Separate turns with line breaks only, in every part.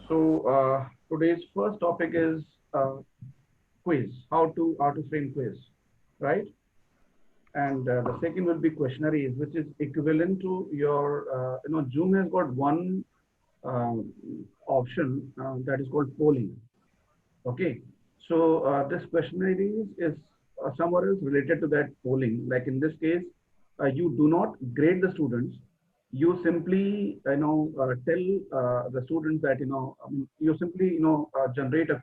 Today's first topic is quiz. How to frame quiz, right? And the second will be questionnaires, which is equivalent to your Zoom has got one um, option that is called polling. Okay, so this questionnaires is somewhere else related to that polling. Like in this case, you do not grade the students. You simply tell the students that you simply generate a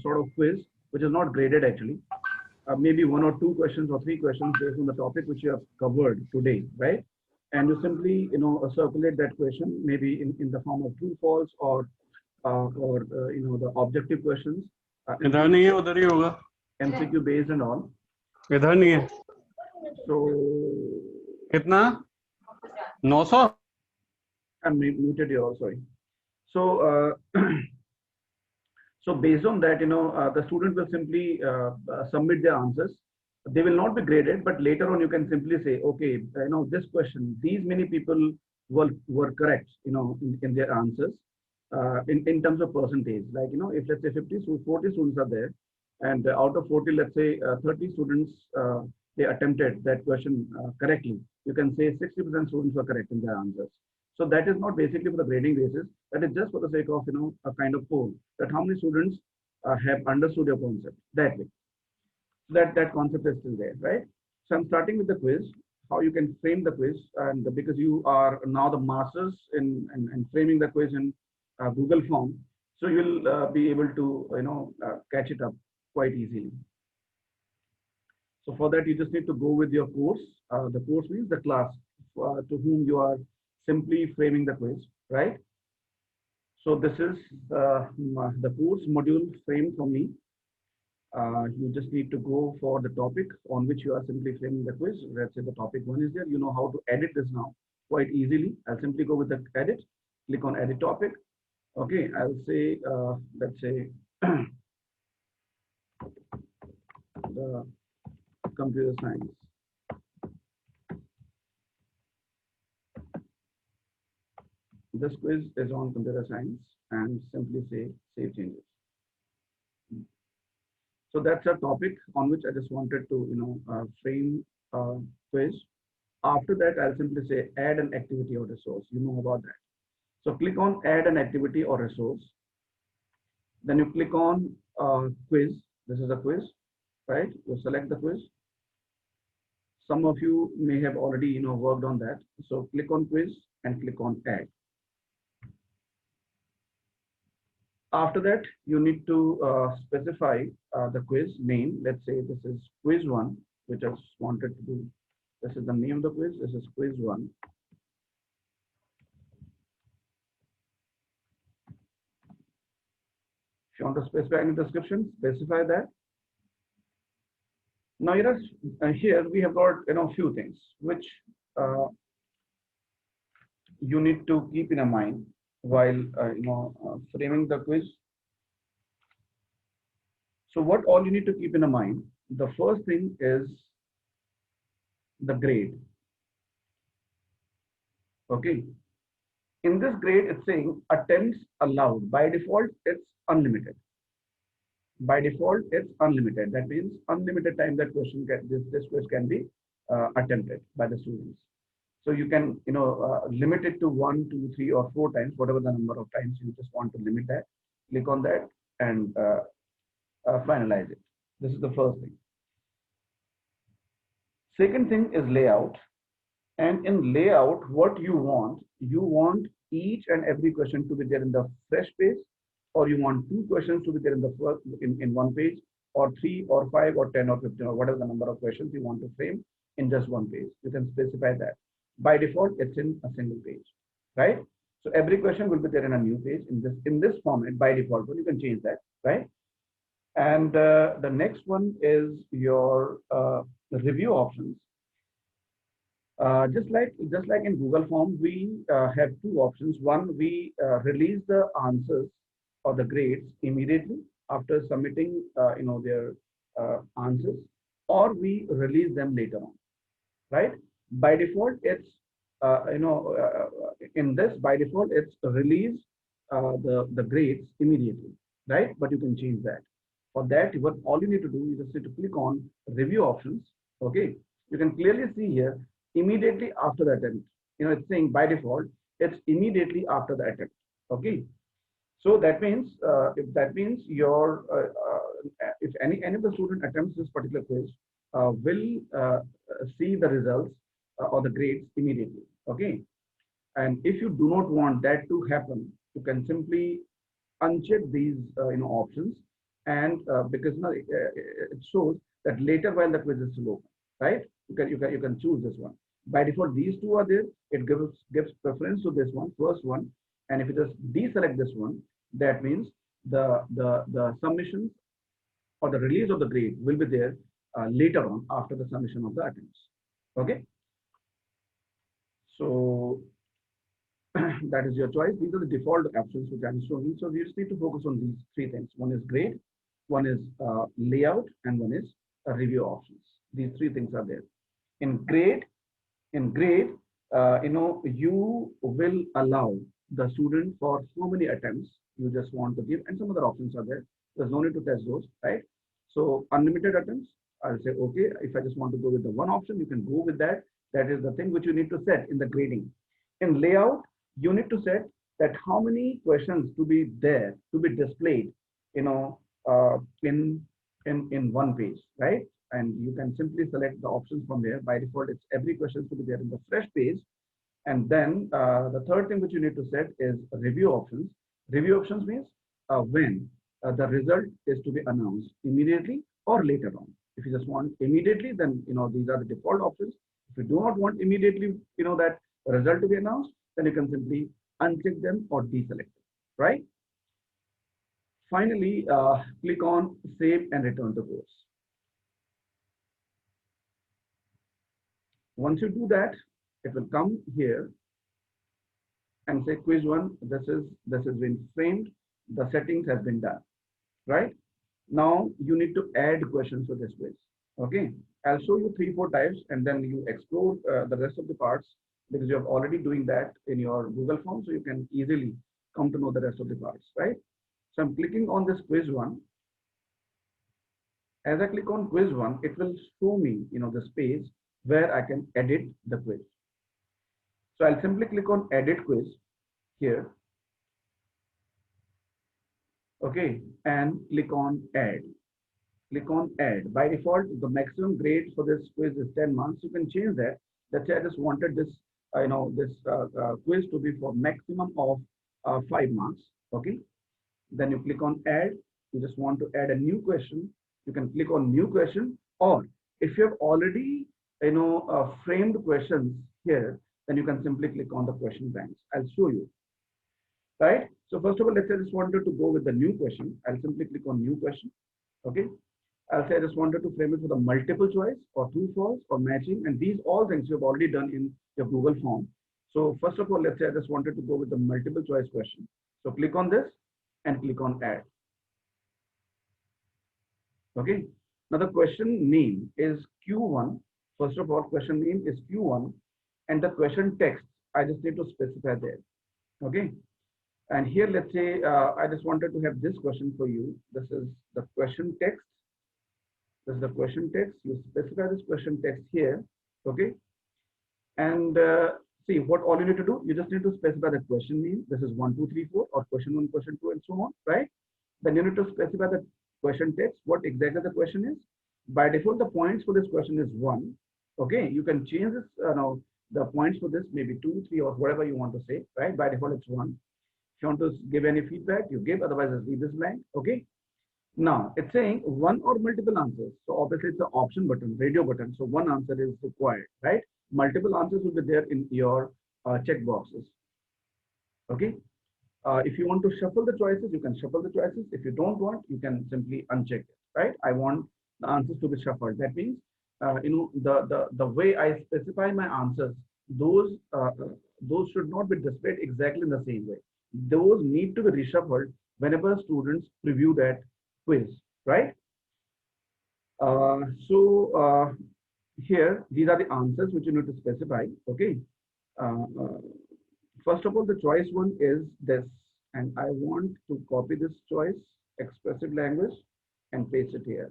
sort of quiz which is not graded actually. Maybe one or two questions or three questions based on the topic which you have covered today, right? And you simply circulate that question maybe in the form of true false or the objective questions,
इधर नहीं है उधर ही होगा
MCQ based and all.
इधर नहीं है
So
कितना 900
I'm muted here. Sorry. So so based on that, the student will simply submit their answers. They will not be graded, but later on you can simply say, okay, this question, these many people were correct, in their answers, in terms of percentage. Like, if let's say 40 students are there, and out of 40, let's say 30 students, they attempted that question correctly. You can say 60% students were correct in their answers. So that is not basically for the grading basis. That is just for the sake of, a kind of poll that how many students have understood your concept that way. That concept is still there, right? So I'm starting with the quiz, how you can frame the quiz, and because you are now the masters in framing the quiz in Google form, so you'll be able to catch it up quite easily. So for that, you just need to go with your course. The course means the class to whom you are simply framing the quiz, right? So this is the course module frame for me. You just need to go for the topic on which you are simply framing the quiz. Let's say the topic one is there. You know how to edit this now quite easily. I'll simply go with the edit, click on edit topic. Okay, I'll say, let's say, the computer science. This quiz is on computer science and simply say save changes. So that's a topic on which I just wanted to frame quiz. After that, I'll simply say add an activity or resource. You know about that. So click on add an activity or resource. Then you click on quiz. This is a quiz, right? You select the quiz. Some of you may have already worked on that. So click on quiz and click on add. After that, you need to specify the quiz name. Let's say this is quiz 1, which I wanted to do. This is the name of the quiz. This is quiz 1. If you want to specify any description, specify that. Now here we have got few things which you need to keep in mind while framing the quiz. So what all you need to keep in mind? The first thing is the grade. Okay. In this grade, it's saying attempts allowed. By default, it's unlimited. By default, it's unlimited. That means unlimited time that this quiz can be attempted by the students. So you can limit it to 1, 2, 3, or 4 times, whatever the number of times you just want to limit that. Click on that and finalize it. This is the first thing. Second thing is layout. And in layout, what you want each and every question to be there in the fresh page, or you want 2 questions to be there in the first in one page, or 3 or 5 or 10 or 15 or whatever the number of questions you want to frame in just one page. You can specify that. By default, it's in a single page, right? So every question will be there in a new page in this format by default, but you can change that, right? And the next one is your review options. Just like in Google Forms, we have 2 options. One, we release the answers or the grades immediately after submitting their answers, or we release them later on, right? By default, it's in this by default it's release the grades immediately, right? But you can change that. For that, what all you need to do, you just need to click on review options. Okay, you can clearly see here immediately after the attempt. It's saying by default it's immediately after the attempt. Okay, so that means if any of the student attempts this particular quiz, will see the results or the grades immediately. Okay, and if you do not want that to happen, you can simply uncheck these options, and because it shows that later while the quiz is still open, right? You can choose this one. By default, these two are there. It gives preference to this one, first one, and if you just deselect this one, that means the submissions or the release of the grade will be there later on after the submission of the attempts. Okay, so that is your choice. These are the default options which I'm showing. So we just need to focus on these three things. One is grade, one is layout, and one is review options. These three things are there. In grade, you will allow the student for how many attempts you just want to give, and some other options are there. There's no need to test those, right? So unlimited attempts, I'll say, okay, if I just want to go with the one option, you can go with that. That is the thing which you need to set in the grading. In layout, you need to set that how many questions to be there, to be displayed, in one page, right? And you can simply select the options from there. By default, it's every question to be there in the fresh page. And then the third thing which you need to set is review options. Review options means when the result is to be announced, immediately or later on. If you just want immediately, then these are the default options. If you do not want immediately, that result to be announced, then you can simply uncheck them or deselect them, right? Finally, click on save and return to course. Once you do that, it will come here and say quiz one, this has been framed, the settings has been done, right? Now you need to add questions to this quiz. Okay, I'll show you 3-4 types, and then you explore the rest of the parts, because you're already doing that in your Google form, so you can easily come to know the rest of the parts, right? So I'm clicking on this quiz one. As I click on quiz one, it will show me, this page where I can edit the quiz. So I'll simply click on edit quiz here. Okay, and click on add. Click on add. By default, the maximum grade for this quiz is 10 marks. You can change that. Let's say I just wanted this, quiz to be for maximum of 5 marks. Okay, then you click on add. You just want to add a new question. You can click on new question, or if you have already framed questions here, then you can simply click on the question banks. I'll show you, right? So first of all, let's say I just wanted to go with the new question. I'll simply click on new question. Okay, I'll say I just wanted to frame it for the multiple choice or true false or matching, and these all things you have already done in your Google form. So first of all, let's say I just wanted to go with the multiple choice question. So click on this and click on add. Okay, now the question name is Q1. First of all, question name is Q1, and the question text I just need to specify there. Okay, and here let's say I just wanted to have this question for you. This is the question text. This is the question text. You specify this question text here. Okay, and see what all you need to do. You just need to specify the question name. This is 1, 2, 3, 4, or question 1, question 2, and so on, right? Then you need to specify the question text, what exactly the question is. By default, the points for this question is 1. Okay, you can change this. Now the points for this maybe 2, 3, or whatever you want to say, right? By default, it's 1. If you want to give any feedback, you give. Otherwise, just leave this blank. Okay. Now it's saying one or multiple answers. So obviously it's the option button, radio button. So one answer is required, right? Multiple answers will be there in your check boxes. Okay. If you want to shuffle the choices, you can shuffle the choices. If you don't want, you can simply uncheck it, right? I want the answers to be shuffled. That means, the way I specify my answers, those should not be displayed exactly in the same way. Those need to be reshuffled whenever students preview that quiz, right? Here, these are the answers which you need to specify. Okay. First of all, the choice one is this, and I want to copy this choice, expressive language, and paste it here.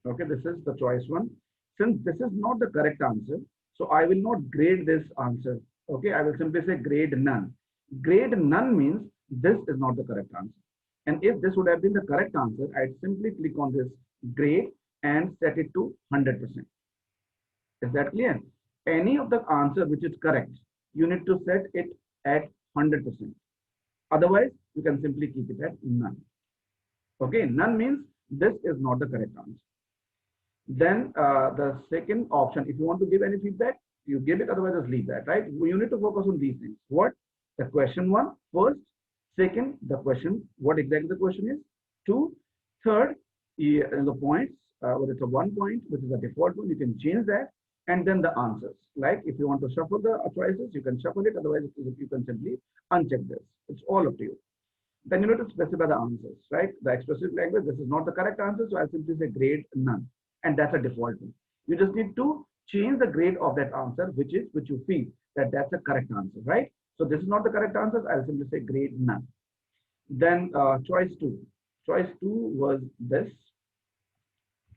Okay, this is the choice one. Since this is not the correct answer, so I will not grade this answer. Okay, I will simply say grade none. Grade none means this is not the correct answer. And if this would have been the correct answer, I'd simply click on this grade and set it to 100%. Is that clear? Any of the answer which is correct, you need to set it at 100%. Otherwise, you can simply keep it at none. Okay, none means this is not the correct answer. Then the second option, if you want to give any feedback, you give it, otherwise just leave that, right? You need to focus on these things. What? The question one, first. Second, the question, what exactly the question is. Two, third, the points, whether it's a 1 point, which is a default one, you can change that. And then the answers. Like if you want to shuffle the choices, you can shuffle it. Otherwise, you can simply uncheck this. It's all up to you. Then you need to specify the answers, right? The expressive language, this is not the correct answer. So I'll simply say grade none. And that's a default one. You just need to change the grade of that answer, which you feel that that's the correct answer, right? So this is not the correct answer. I'll simply say grade none. Then choice two. Choice two was this.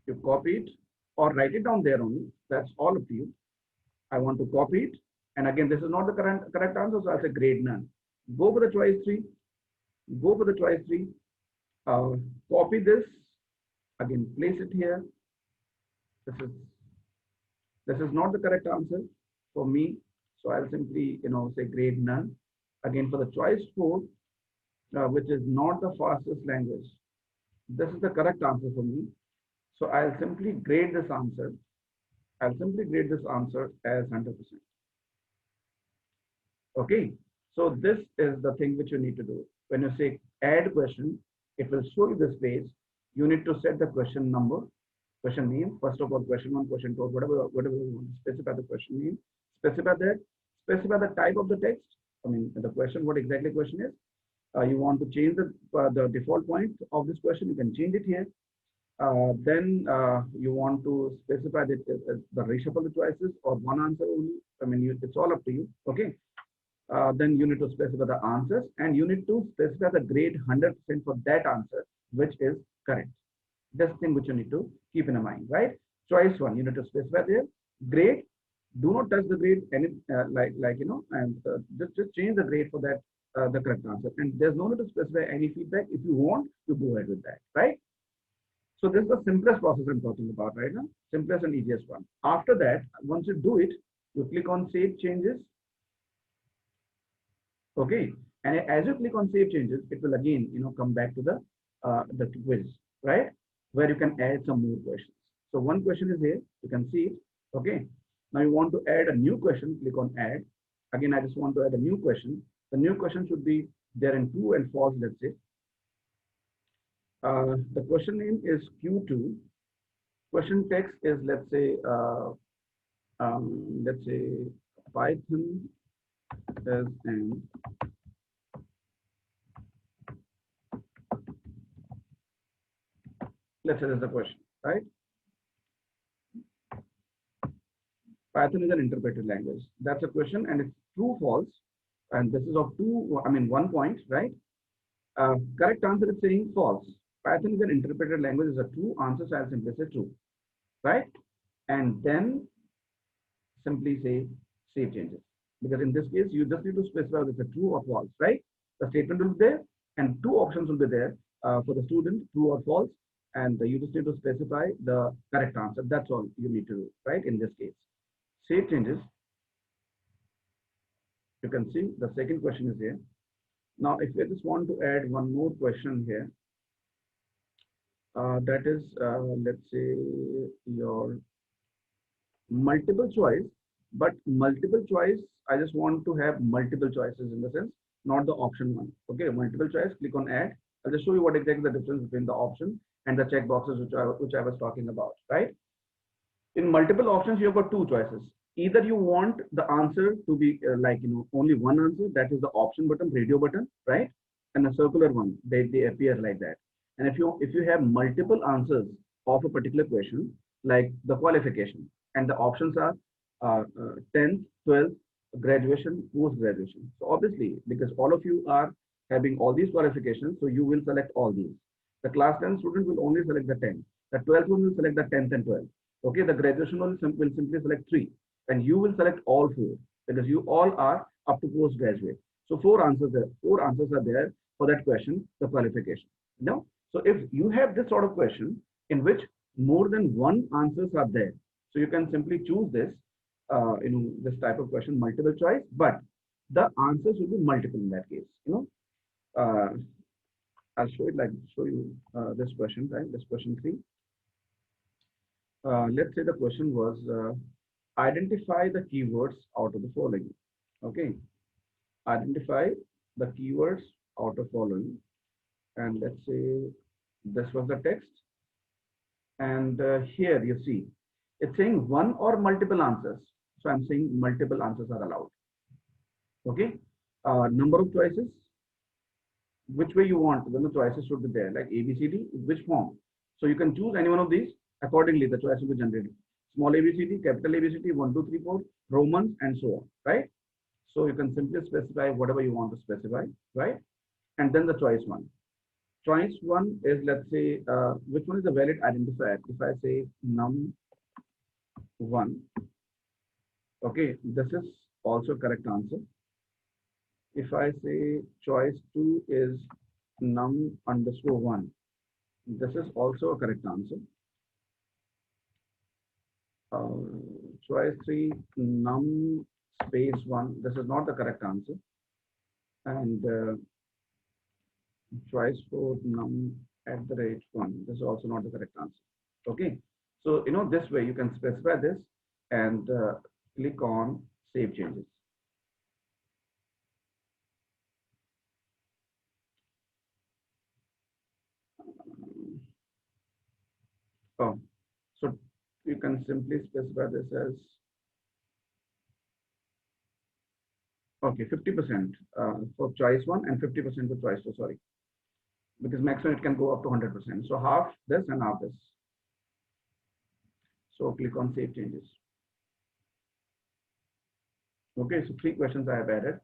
You copy it or write it down there only. That's all up to you. I want to copy it. And again, this is not the correct answer. So I'll say grade none. Go for the choice three. Go for the choice three. Copy this. Again, place it here. This is not the correct answer for me. So I'll simply, say grade none. Again, for the choice four, which is not the fastest language. This is the correct answer for me. So I'll simply grade this answer. I'll simply grade this answer as 100%. Okay. So this is the thing which you need to do. When you say add question, it will show you this page. You need to set the question number, question name. First of all, question one, question two, whatever you want to specify the question name. Specify that. Specify the type of the text. I mean, the question, what exactly question is. You want to change the default point of this question. You can change it here. Then you want to specify the reshuffle the choices or one answer only. I mean, it's all up to you. Okay. Then you need to specify the answers and you need to specify the grade 100% for that answer, which is correct. This thing which you need to keep in mind, right? Choice one, you need to specify there. Grade, do not touch the grade any and just change the grade for that the correct answer. And there's no need to specify any feedback. If you want, you go ahead with that, right? So this is the simplest process I'm talking about right now, simplest and easiest one. After that, once you do it, you click on Save Changes. Okay, and as you click on Save Changes, it will again, come back to the quiz, right? Where you can add some more questions. So one question is here, you can see it. Okay, now you want to add a new question, click on Add. Again, I just want to add a new question. The new question should be there in true and false, let's say. The question name is Q2. Question text is, let's say Python is an let's say that's the question, right? Python is an interpreted language. That's a question, and it's true, false, and this is of 1 point, right? Correct answer is saying false. Python is an interpreted language is a true answer, so I'll simply say true, right? And then simply say Save Changes. Because in this case, you just need to specify whether it's a true or false, right? The statement will be there, and two options will be there for the student, true or false, and you just need to specify the correct answer. That's all you need to do, right? In this case, Save Changes. You can see the second question is here. Now, if you just want to add one more question here, that is, let's say your multiple choice, but multiple choice, I just want to have multiple choices in the sense, not the option one. Okay, multiple choice, click on Add. I'll just show you what exactly the difference between the option and the check boxes which I was talking about, right? In multiple options, you've got two choices. Either you want the answer to be only one answer, that is the option button, radio button, right? And a circular one, they appear like that. And if you have multiple answers of a particular question, like the qualification, and the options are 10th, 12th, graduation, post-graduation. So obviously, because all of you are having all these qualifications, so you will select all these. The class 10 student will only select the 10. The 12th one will select the 10th and 12th. Okay, the graduation one will simply select 3. And you will select all 4 because you all are up to postgraduate. So 4 answers there. 4 answers are there for that question, the qualification. No? So if you have this sort of question in which more than one answers are there, so you can simply choose this, this type of question, multiple choice, but the answers will be multiple in that case. I'll show you this question, right? This question 3. Let's say the question was identify the keywords out of the following. Okay, identify the keywords out of following, and let's say this was the text, and here you see it's saying one or multiple answers. So I'm saying multiple answers are allowed. Okay, number of choices, which way you want, then the choices should be there, like A, B, C, D, which form. So you can choose any one of these. Accordingly, the choice will be generated. Small a, b, c, d, capital A, B, C, D, 1, 2, 3, 4, Romans, and so on, right? So you can simply specify whatever you want to specify, right? And then the choice one. Choice one is, let's say, which one is the valid identifier? If I say num1, okay, this is also correct answer. If I say choice 2 is num_1, this is also a correct answer. Choice 3, num_1, this is not the correct answer. And choice 4, num_1, this is also not the correct answer. Okay, so this way you can specify this and click on save changes. Oh, so you can simply specify this as okay, 50% for choice 1 and 50% for choice 2, sorry, because maximum it can go up to 100%. So half this and half this. So click on save changes. Okay, so 3 questions I have added.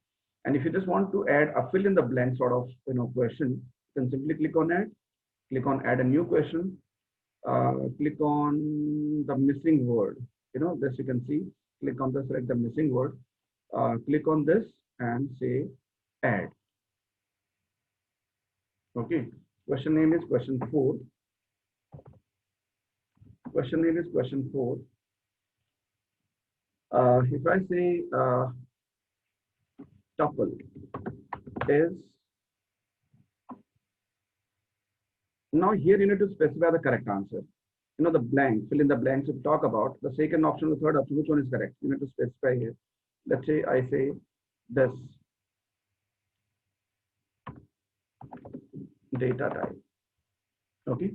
And if you just want to add a fill in the blank sort of question, you can simply click on add a new question, click on the missing word. This you can see, click on the select the missing word, click on this and say add. Okay, question name is question 4. Question name is question 4. If I say tuple is, now here you need to specify the correct answer. The blank, fill in the blanks to talk about the second option, the third option, which one is correct? You need to specify here. Let's say I say this data type. Okay,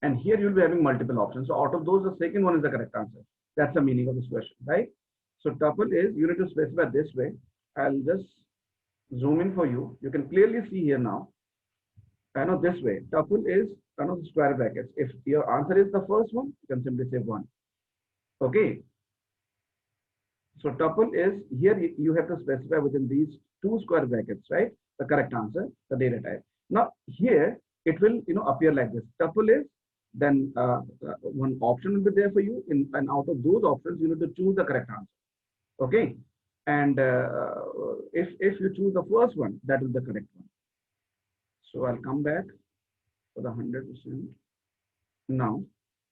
and here you'll be having multiple options. So out of those, the second one is the correct answer. That's the meaning of this question, right? So tuple is, you need to specify this way. I'll just zoom in for you. You can clearly see here now. This way, tuple is the square brackets. If your answer is the first one, you can simply say 1. Okay. So tuple is, here you have to specify within these 2 square brackets, right? The correct answer, the data type. Now here it will appear like this. Tuple is, then one option will be there for you, and out of those options you need to choose the correct answer. Okay, and if you choose the first one, that is the correct one. So I'll come back for the 100%. Now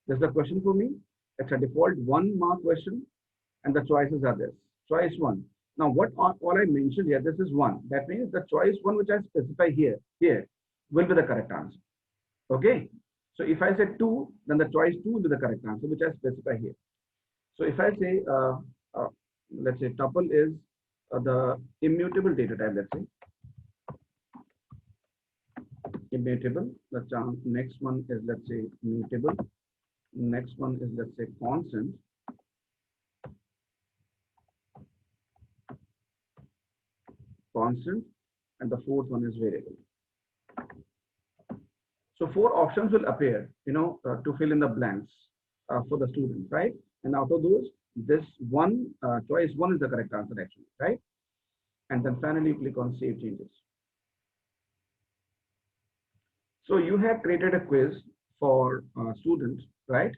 this is the question for me. It's a default 1 mark question, and the choices are this. Choice 1. Now what all I mentioned here, this is 1. That means the choice 1 which I specify here will be the correct answer. Okay. So if I say 2, then the choice 2 will be the correct answer, which I specify here. So if I say, let's say tuple is the immutable data type, let's say immutable. The next one is, let's say, mutable. Next one is, let's say, constant. And the fourth one is variable. So 4 options will appear, to fill in the blanks for the student, right? And out of those, this one choice 1 is the correct answer actually, right? and then finally click on Save Changes. So you have created a quiz for students, right?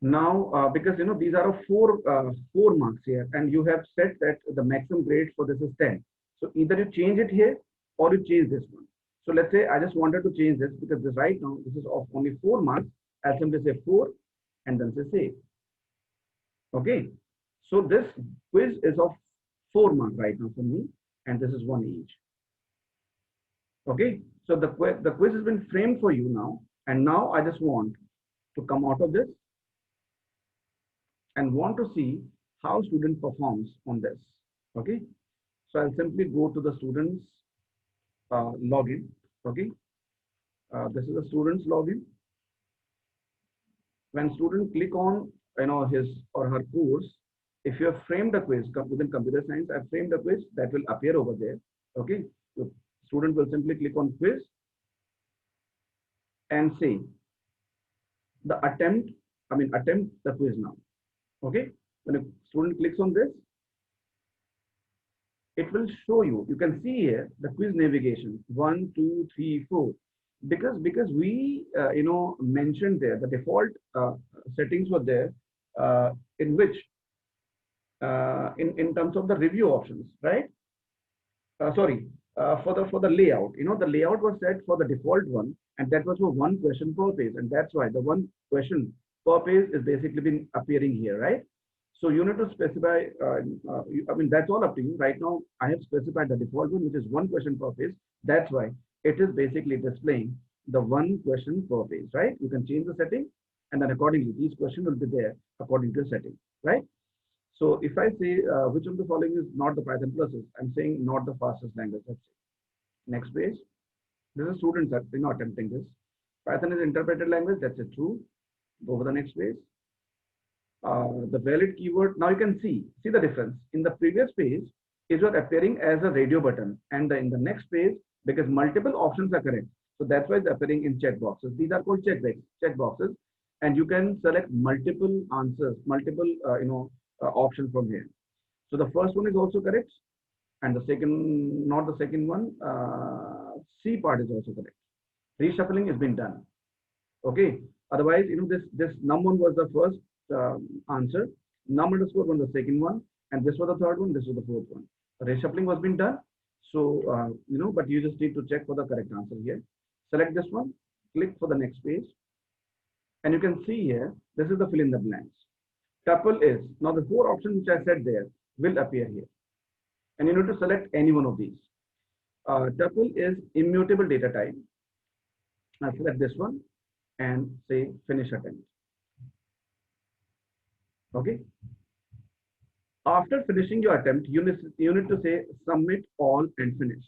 Now, because these are four marks here, and you have said that the maximum grade for this is 10. So either you change it here or you change this one. So let's say I just wanted to change this because this right now this is of only 4 marks. I'll simply say 4 and then say save. Okay. So this quiz is of 4 marks right now for me, and this is 1 each. Okay. So the quiz has been framed for you now, and now I just want to come out of this and want to see how student performs on this. Okay. So I'll simply go to the students login. Okay. This is the students login. When student click on his or her course, if you have framed a quiz within computer science, I've framed a quiz that will appear over there. Okay. So student will simply click on quiz and say the attempt the quiz now. Okay. When a student clicks on this, it will show you. You can see here the quiz navigation 1, 2, 3, 4. Because we mentioned there the default settings were there in which in terms of the review options, right? Sorry, for the layout. The layout was set for the default one, and that was for 1 question per page, and that's why the 1 question per page is basically been appearing here, right? So you need to specify. That's all up to you. Right now, I have specified the default one, which is 1 question per page. That's why it is basically displaying the 1 question per page, right? You can change the setting, and then accordingly, these questions will be there according to the setting, right? So if I say which of the following is not the Python pluses, I'm saying not the fastest language. That's it. Next page. This is students that are not attempting this. Python is interpreted language. That's it. True. Go over the next page. The valid keyword. Now you can see the difference. In the previous page, it was appearing as a radio button, and in the next page, because multiple options are correct, so that's why it's appearing in check boxes. These are called check boxes, and you can select multiple answers, multiple options from here. So the first one is also correct, and the second, not the second one, C part is also correct. Reshuffling has been done. Okay. Otherwise, this num1 was the first answer, num_1 was the second one, and this was the third one, this was the fourth one. Reshuffling was been done. So but you just need to check for the correct answer here. Select this one, click for the next page, and you can see here this is the fill in the blanks. Tuple is now the 4 options which I said there will appear here, and you need to select any one of these. Tuple is immutable data type. Now select this one and say finish attempt. Okay. After finishing your attempt, you need to say submit all and finish.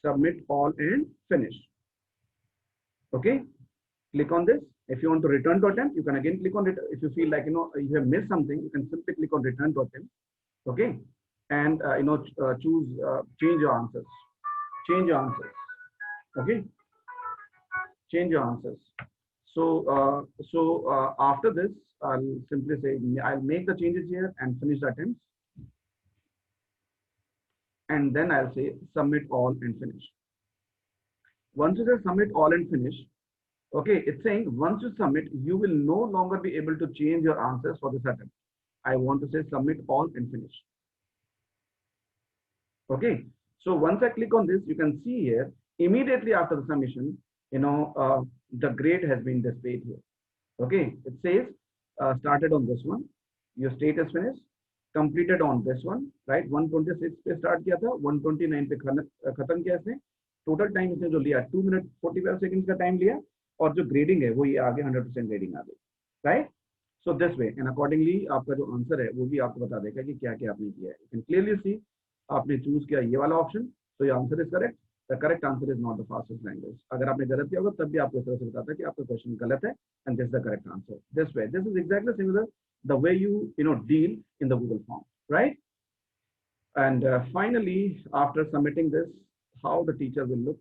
Submit all and finish. Okay. Click on this. If you want to return to attempt, you can again click on it. If you feel like you have missed something, you can simply click on return to attempt. Okay. And choose change your answers. Change your answers. Okay. Change your answers. So after this, I'll simply say I'll make the changes here and finish the attempts, and then I'll say submit all and finish. Once you say submit all and finish, okay, it's saying once you submit, you will no longer be able to change your answers for this attempt. I want to say submit all and finish. Okay, so once I click on this, you can see here immediately after the submission, the grade has been displayed here. Okay, it says started on this one, your state is finished, completed on this one, right? 126 पे start किया था, 129 पे खत्म किया इसने. Total time इसने जो लिया 2 minutes 45 seconds का time लिया, और जो grading है वो ये आगे 100% grading आ गई, right? So this way, and accordingly आपका जो आंसर है वो भी आपको बता देगा कि क्या क्या आपने किया है. You can clearly see आपने चूज किया ये वाला option, so your answer is correct. The correct answer is not the fastest language. अगर आपने गलत किया होगा तब भी आपको इस तरह से बताता है कि आपका क्वेश्चन गलत है, and this is the correct answer. This way, this is exactly similar the way you deal in the Google form, right? And finally, after submitting this, how the teacher will look.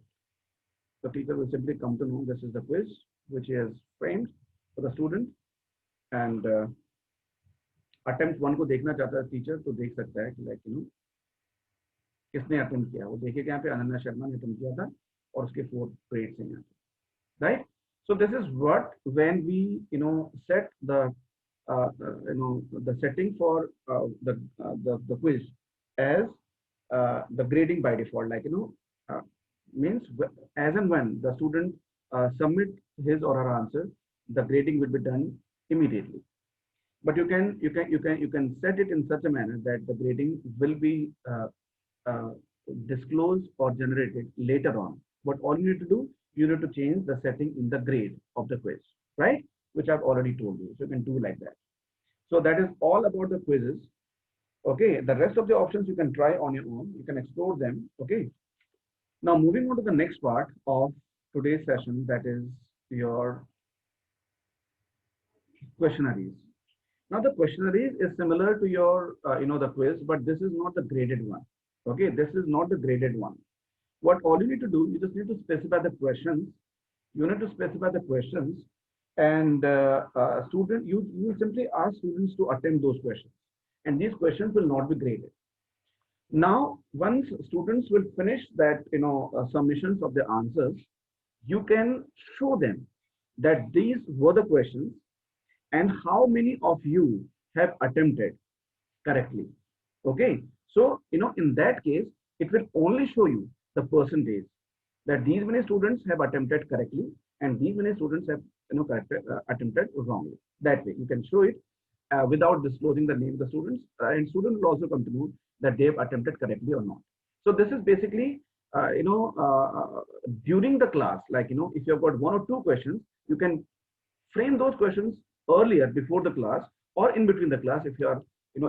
The teacher will simply come to know this is the quiz which he has framed for the student, and attempt 1 को देखना चाहता है teacher तो देख सकता है कि किसने अटेम्प्ट किया, वो देखिएगा यहाँ पे अनन्या शर्मा ने अटेम्प्ट किया था और उसके 4 grades हैं यहाँ पे, right. So this is what when we set the the setting for the quiz as the grading by default, like means as and when the student submit his or her answer, the grading will be done immediately. But you can set it in such a manner that the grading will be uh, disclosed or generated later on. But all you need to do, you need to change the setting in the grade of the quiz, right? Which I've already told you. So you can do like that. So that is all about the quizzes. Okay, the rest of the options you can try on your own. You can explore them. Okay. Now moving on to the next part of today's session, that is your questionnaires. Now the questionnaires is similar to your the quiz, but this is not the graded one. Okay, this is not the graded one. What all you need to do, you just need to specify the questions. You need to specify the questions, and student, you simply ask students to attempt those questions, and these questions will not be graded. Now, once students will finish that submissions of the answers, you can show them that these were the questions and how many of you have attempted correctly. Okay, so in that case, it will only show you the percentage that these many students have attempted correctly and these many students have attempted wrongly. That way, you can show it without disclosing the name of the students, and students will also come to know that they have attempted correctly or not. So this is basically during the class, like if you have got 1 or 2 questions, you can frame those questions earlier before the class or in between the class if you are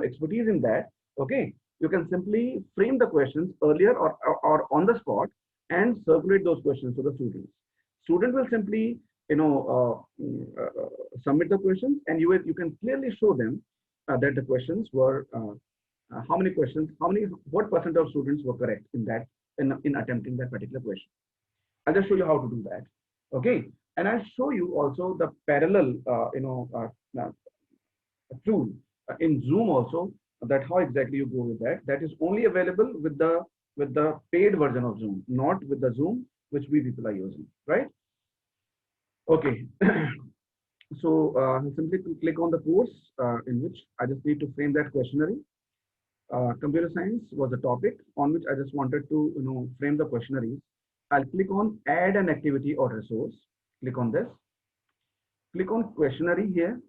expertise in that. Okay, you can simply frame the questions earlier or on the spot and circulate those questions to the students. Student will simply submit the questions, and you can clearly show them that the questions were how many questions, what percent of students were correct in that in attempting that particular question. I'll just show you how to do that. Okay, and I'll show you also the parallel tool in Zoom also, that how exactly you go with that. That is only available with the paid version of Zoom, not with the Zoom which we people are using, right? Okay. So simply click on the course in which I just need to frame that questionnaire. Computer science was the topic on which I just wanted to frame the questionnaire. I'll click on add an activity or resource. Click on this. Click on questionnaire here.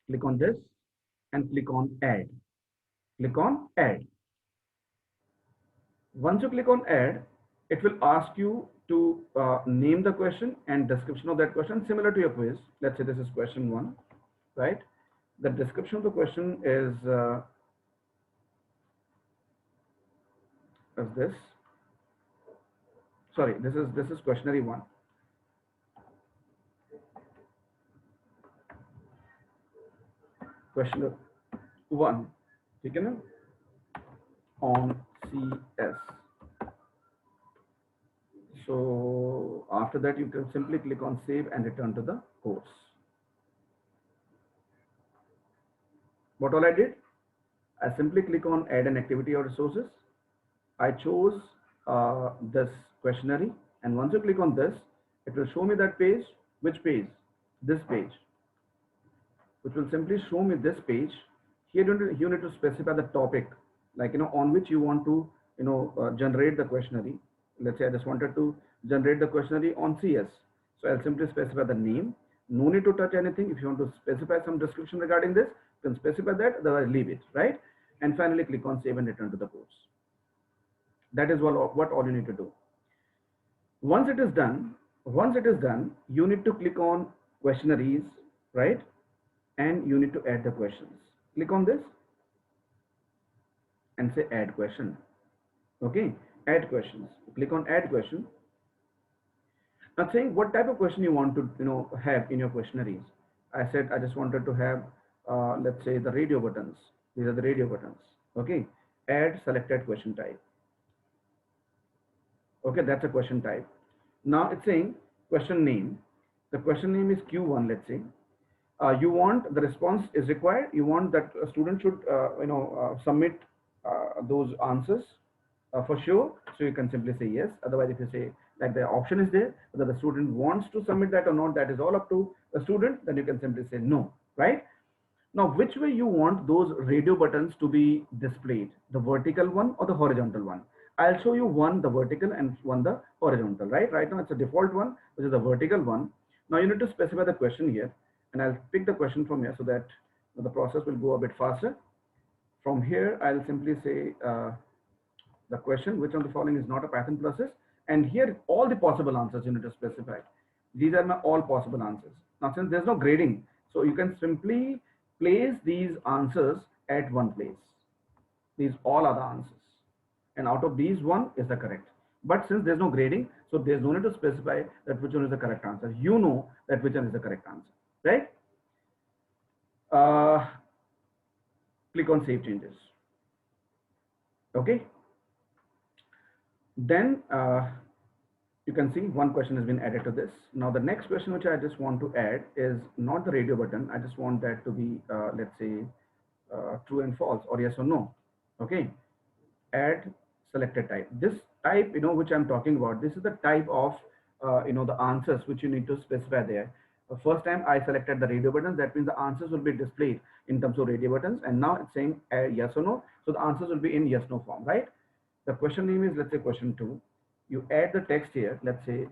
Click on this and click on add. Click on add. Once you click on add, it will ask you to name the question and description of that question, similar to your quiz. Let's say this is question 1, right? The description of the question is this. Sorry, this is questionnaire 1. Question 1, ठीक है ना, on CS. So after that, you can simply click on save and return to the course. What all I did, I simply click on add an activity or resources. I chose this questionnaire, and once you click on this, it will show me that page. Which page? This page, which will simply show me this page. Here you need to specify the topic, like on which you want to generate the questionnaire. Let's say I just wanted to generate the questionnaire on CS. So I'll simply specify the name. No need to touch anything. If you want to specify some description regarding this, you can specify that, otherwise leave it, right? And finally click on save and return to the course. That is what all you need to do. Once it is done, you need to click on questionnaires, right? And you need to add the questions. Click on this and say add question. Okay, add questions. Click on add question. Now saying what type of question you want to have in your questionnaires. I said I just wanted to have let's say the radio buttons. These are the radio buttons. Okay, add selected question type. Okay, that's a question type. Now it's saying question name. The question name is Q1, let's say. You want the response is required. You want that a student should submit those answers for sure. So you can simply say yes. Otherwise, if you say like the option is there, whether the student wants to submit that or not, that is all up to the student, then you can simply say no, right? Now, which way you want those radio buttons to be displayed, the vertical one or the horizontal one? I'll show you one the vertical and one the horizontal, right? Right now it's a default one, which is the vertical one. Now you need to specify the question here, and I'll pick the question from here so that the process will go a bit faster. From here, I'll simply say the question, which of the following is not a Python process? And here, all the possible answers you need to specify. These are my all possible answers. Now, since there's no grading, so you can simply place these answers at one place. These all are the answers. And out of these, one is the correct. But since there's no grading, so there's no need to specify that which one is the correct answer. You know that which one is the correct answer, right? Click on Save Changes. Okay. Then you can see one question has been added to this. Now the next question which I just want to add is not the radio button. I just want that to be, let's say, true and false, or yes or no. Okay. Add selected type. This type, which I'm talking about, this is the type of, the answers which you need to specify there. First time I selected the radio buttons, that means the answers will be displayed in terms of radio buttons, and now it's saying yes or no. So the answers will be in yes no form, right? The question name is, let's say, question 2. You add the text here. Let's say,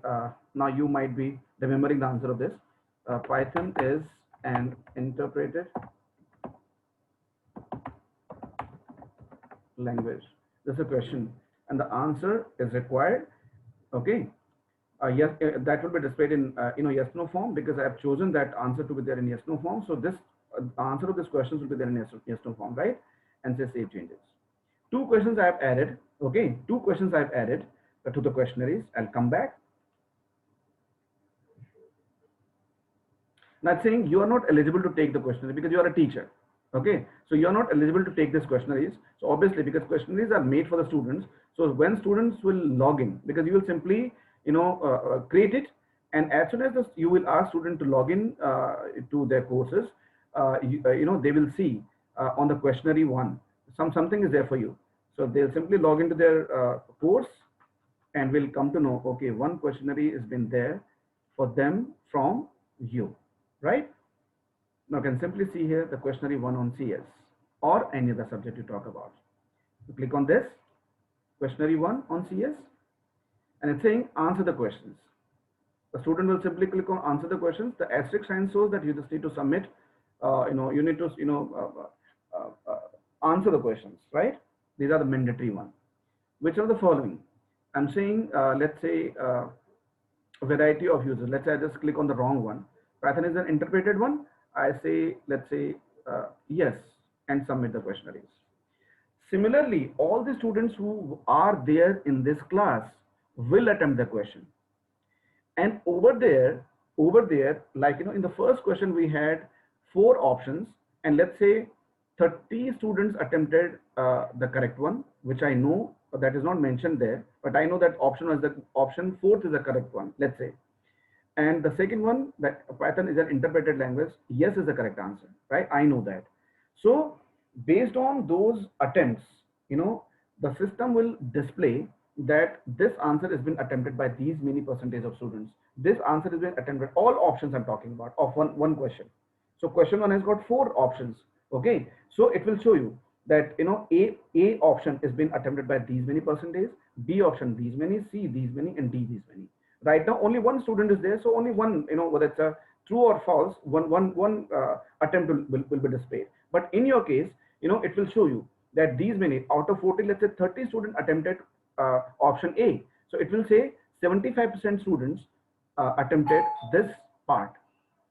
now you might be remembering the answer of this. Python is an interpreted language. This is a question, and the answer is required. Okay. Yes, that will be displayed in yes no form, because I have chosen that answer to be there in yes no form. So this answer of this questions will be there in yes no form, right? And say Save Changes. 2 questions I have added. Okay, 2 questions I've added to the questionnaires. I'll come back. Now it's saying you are not eligible to take the questionnaire because you are a teacher. Okay, so you are not eligible to take this questionnaires. So obviously, because questionnaires are made for the students, so when students will log in, because you will simply create it, and as soon as you will ask student to log in to their courses, they will see on the questionnaire one something is there for you. So they'll simply log into their course and will come to know, okay, one questionnaire has been there for them from you, right? Now you can simply see here the questionnaire 1 on CS or any other subject you talk about. You click on this questionnaire 1 on CS, and it's saying answer the questions. The student will simply click on answer the questions. The asterisk sign shows that you just need to submit. You need to answer the questions, right? These are the mandatory ones. Which are the following? I'm saying, let's say, a variety of users. Let's say I just click on the wrong one. Python is an interpreted one. I say, let's say, yes, and submit the questionnaires. Similarly, all the students who are there in this class will attempt the question. And over there, like, in the first question, we had 4 options, and let's say 30 students attempted the correct one, which I know that is not mentioned there, but I know that option 4th is the correct one, let's say. And the second one, that Python is an interpreted language, yes is the correct answer, right? I know that. So based on those attempts, the system will display that this answer has been attempted by these many percentage of students. This answer has been attempted, all options I'm talking about, of one question. So question 1 has got 4 options. Okay, so it will show you that A option has been attempted by these many percentage, B option these many, C these many, and D these many. Right now only one student is there, so only one, whether it's a true or false, one attempt will be displayed. But in your case, it will show you that these many out of 40, let's say 30 students attempted option A. So it will say 75% students attempted this part.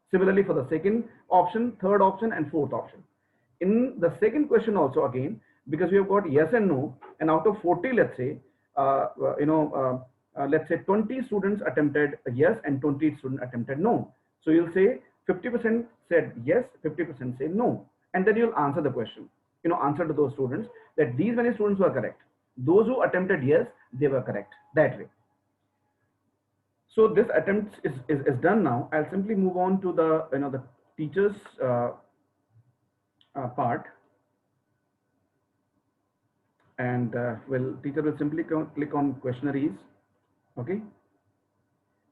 Similarly for the second option, third option, and fourth option. In the second question also, again, because we have got yes and no, and out of 40, let's say, let's say 20 students attempted yes and 20 students attempted no. So you'll say 50% said yes, 50% say no, and then you'll answer the question. Answer to those students that these many students were correct. Those who attempted yes, they were correct. That way. So this attempt is done now. I'll simply move on to the the teachers part. and teacher will simply click on questionnaires, okay,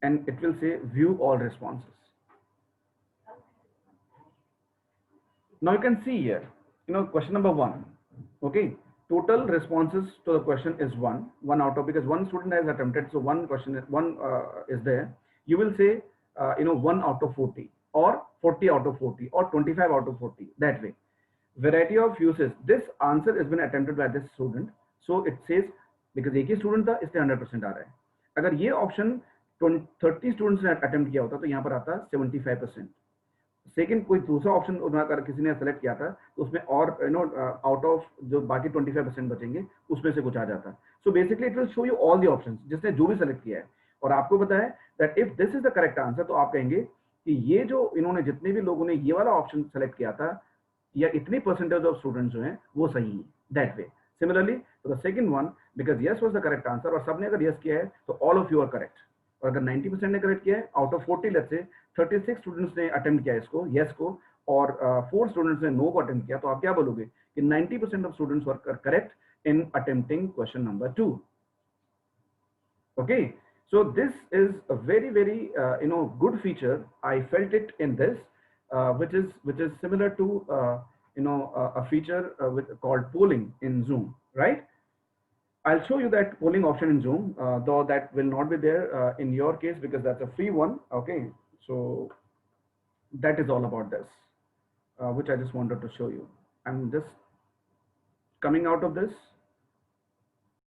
and it will say view all responses. Now you can see here, question number 1, okay, total responses to the question is one out of, because one student has attempted, so one question is there. You will say 1 out of 40 or 40 out of 40 or 25 out of 40, that way. Variety of uses, this answer has been attempted by this student, so it says because एक ही student था इसलिए 100% आ रहा है. अगर ये option 30 students ने attempt किया होता तो यहाँ पर आता 75%. सेकंड कोई दूसरा ऑप्शन अगर किसी ने सेलेक्ट किया था तो उसमें और आउट ऑफ जो बाकी 25% बचेंगे उसमें से कुछ आ जाता. So basically it will show you all the options जिसने जो भी सेलेक्ट किया है, और आपको पता है that if this is the correct answer, तो आप कहेंगे कि ये जो इन्होंने जितने भी लोगों ने ये वाला ऑप्शन सेलेक्ट किया था या इतनी परसेंटेज ऑफ स्टूडेंट्स जो हैं वो सही है, दैट वे. सिमिलरली तो the second one, because yes was the correct answer और सबने अगर यस किया है तो all of you are correct. और अगर 90% ने करेक्ट किया है out of 40, let's say 36 students ने अटेम्प्ट किया इसको यस को और 4 स्टूडेंट्स ने नो को अटेम्प्ट किया, तो आप क्या बोलोगे कि 90% of students were correct in attempting question number 2. Okay, so this is a very good feature. I felt it in this, which is similar to a feature called polling in Zoom, right? I'll show you that polling option in Zoom, though that will not be there in your case because that's a free one. Okay, so that is all about this, which I just wanted to show you. I'm just coming out of this.